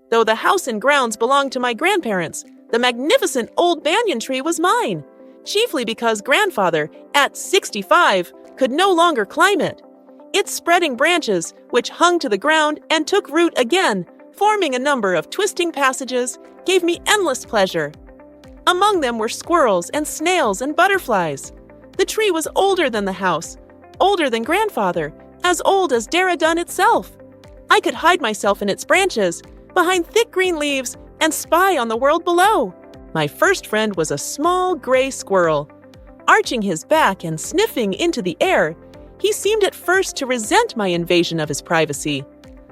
Though the house and grounds belonged to my grandparents, the magnificent old banyan tree was mine, chiefly because grandfather, at 65, could no longer climb it. Its spreading branches, which hung to the ground and took root again, forming a number of twisting passages, gave me endless pleasure. Among them were squirrels and snails and butterflies. The tree was older than the house, older than grandfather, as old as Dehradun itself. I could hide myself in its branches, behind thick green leaves, and spy on the world below. My first friend was a small gray squirrel. Arching his back and sniffing into the air, he seemed at first to resent my invasion of his privacy.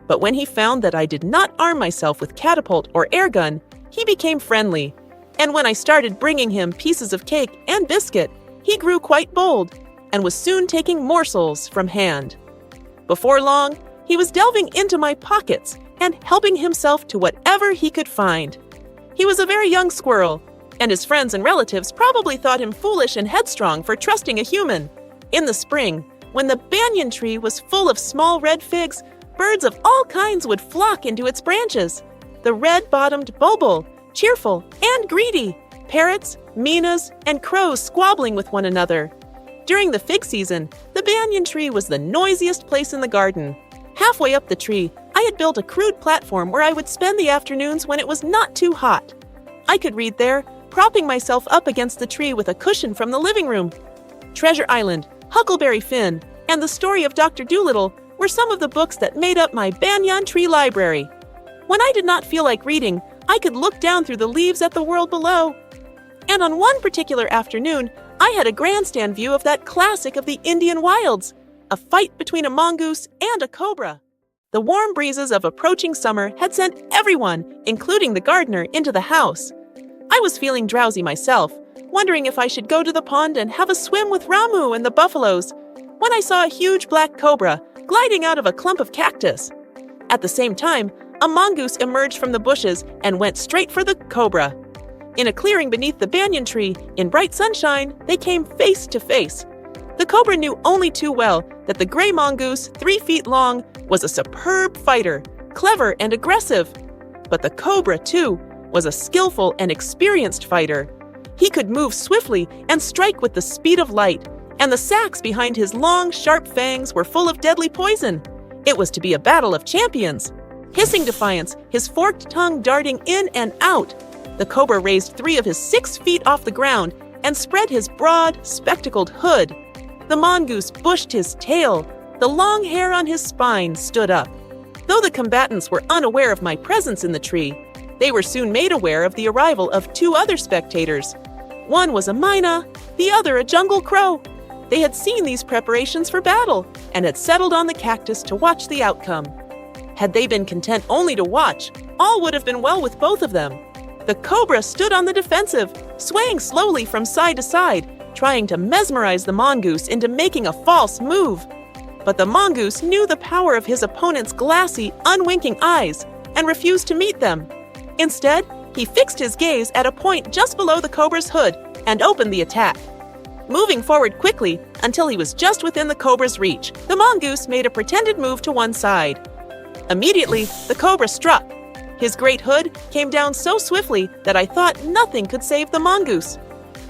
But when he found that I did not arm myself with catapult or air gun, he became friendly. And when I started bringing him pieces of cake and biscuit, he grew quite bold and was soon taking morsels from hand. Before long, he was delving into my pockets and helping himself to whatever he could find. He was a very young squirrel, and his friends and relatives probably thought him foolish and headstrong for trusting a human. In the spring, when the banyan tree was full of small red figs, birds of all kinds would flock into its branches. The red-bottomed bulbul, cheerful and greedy, parrots, minas, and crows squabbling with one another. During the fig season, the banyan tree was the noisiest place in the garden. Halfway up the tree, I had built a crude platform where I would spend the afternoons when it was not too hot. I could read there, propping myself up against the tree with a cushion from the living room. Treasure Island, Huckleberry Finn, and the Story of Dr. Dolittle were some of the books that made up my banyan tree library. When I did not feel like reading, I could look down through the leaves at the world below. And on one particular afternoon, I had a grandstand view of that classic of the Indian wilds, a fight between a mongoose and a cobra. The warm breezes of approaching summer had sent everyone, including the gardener, into the house. I was feeling drowsy myself, wondering if I should go to the pond and have a swim with Ramu and the buffaloes, when I saw a huge black cobra gliding out of a clump of cactus. At the same time, a mongoose emerged from the bushes and went straight for the cobra. In a clearing beneath the banyan tree, in bright sunshine, they came face to face. The cobra knew only too well that the gray mongoose, 3 feet long, was a superb fighter, clever and aggressive. But the cobra, too, was a skillful and experienced fighter. He could move swiftly and strike with the speed of light, and the sacs behind his long, sharp fangs were full of deadly poison. It was to be a battle of champions. Hissing defiance, his forked tongue darting in and out, the cobra raised 3 of his 6 feet off the ground and spread his broad, spectacled hood. The mongoose bushed his tail. The long hair on his spine stood up. Though the combatants were unaware of my presence in the tree, they were soon made aware of the arrival of 2 other spectators. One was a myna, the other a jungle crow. They had seen these preparations for battle and had settled on the cactus to watch the outcome. Had they been content only to watch, all would have been well with both of them. The cobra stood on the defensive, swaying slowly from side to side, trying to mesmerize the mongoose into making a false move. But the mongoose knew the power of his opponent's glassy, unwinking eyes and refused to meet them. Instead, he fixed his gaze at a point just below the cobra's hood and opened the attack. Moving forward quickly until he was just within the cobra's reach, the mongoose made a pretended move to one side. Immediately, the cobra struck. His great hood came down so swiftly that I thought nothing could save the mongoose.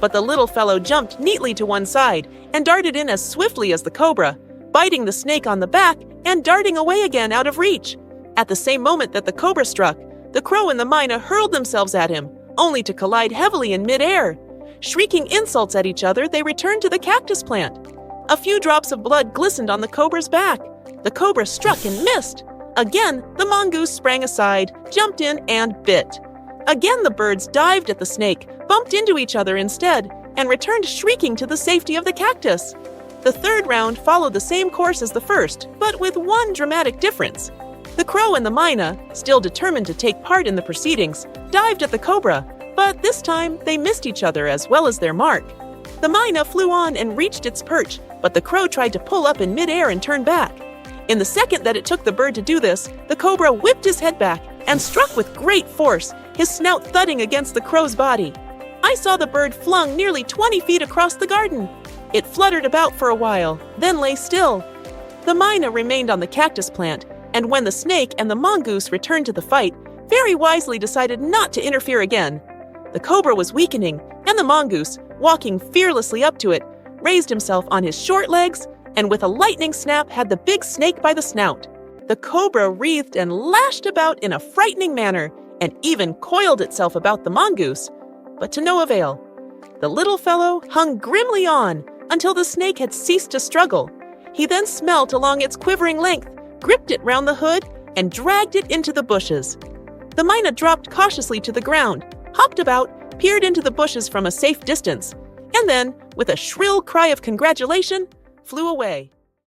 But the little fellow jumped neatly to one side and darted in as swiftly as the cobra, biting the snake on the back and darting away again out of reach. At the same moment that the cobra struck, the crow and the myna hurled themselves at him, only to collide heavily in midair. Shrieking insults at each other, they returned to the cactus plant. A few drops of blood glistened on the cobra's back. The cobra struck and missed. Again, the mongoose sprang aside, jumped in, and bit. Again, the birds dived at the snake, bumped into each other instead, and returned shrieking to the safety of the cactus. The third round followed the same course as the first, but with one dramatic difference. The crow and the myna, still determined to take part in the proceedings, dived at the cobra, but this time they missed each other as well as their mark. The myna flew on and reached its perch, but the crow tried to pull up in midair and turn back. In the second that it took the bird to do this, the cobra whipped his head back and struck with great force, his snout thudding against the crow's body. I saw the bird flung nearly 20 feet across the garden. It fluttered about for a while, then lay still. The myna remained on the cactus plant, and when the snake and the mongoose returned to the fight, very wisely decided not to interfere again. The cobra was weakening, and the mongoose, walking fearlessly up to it, raised himself on his short legs and with a lightning snap had the big snake by the snout. The cobra wreathed and lashed about in a frightening manner and even coiled itself about the mongoose, but to no avail. The little fellow hung grimly on until the snake had ceased to struggle. He then smelt along its quivering length, gripped it round the hood, and dragged it into the bushes. The myna dropped cautiously to the ground, hopped about, peered into the bushes from a safe distance, and then, with a shrill cry of congratulation, flew away.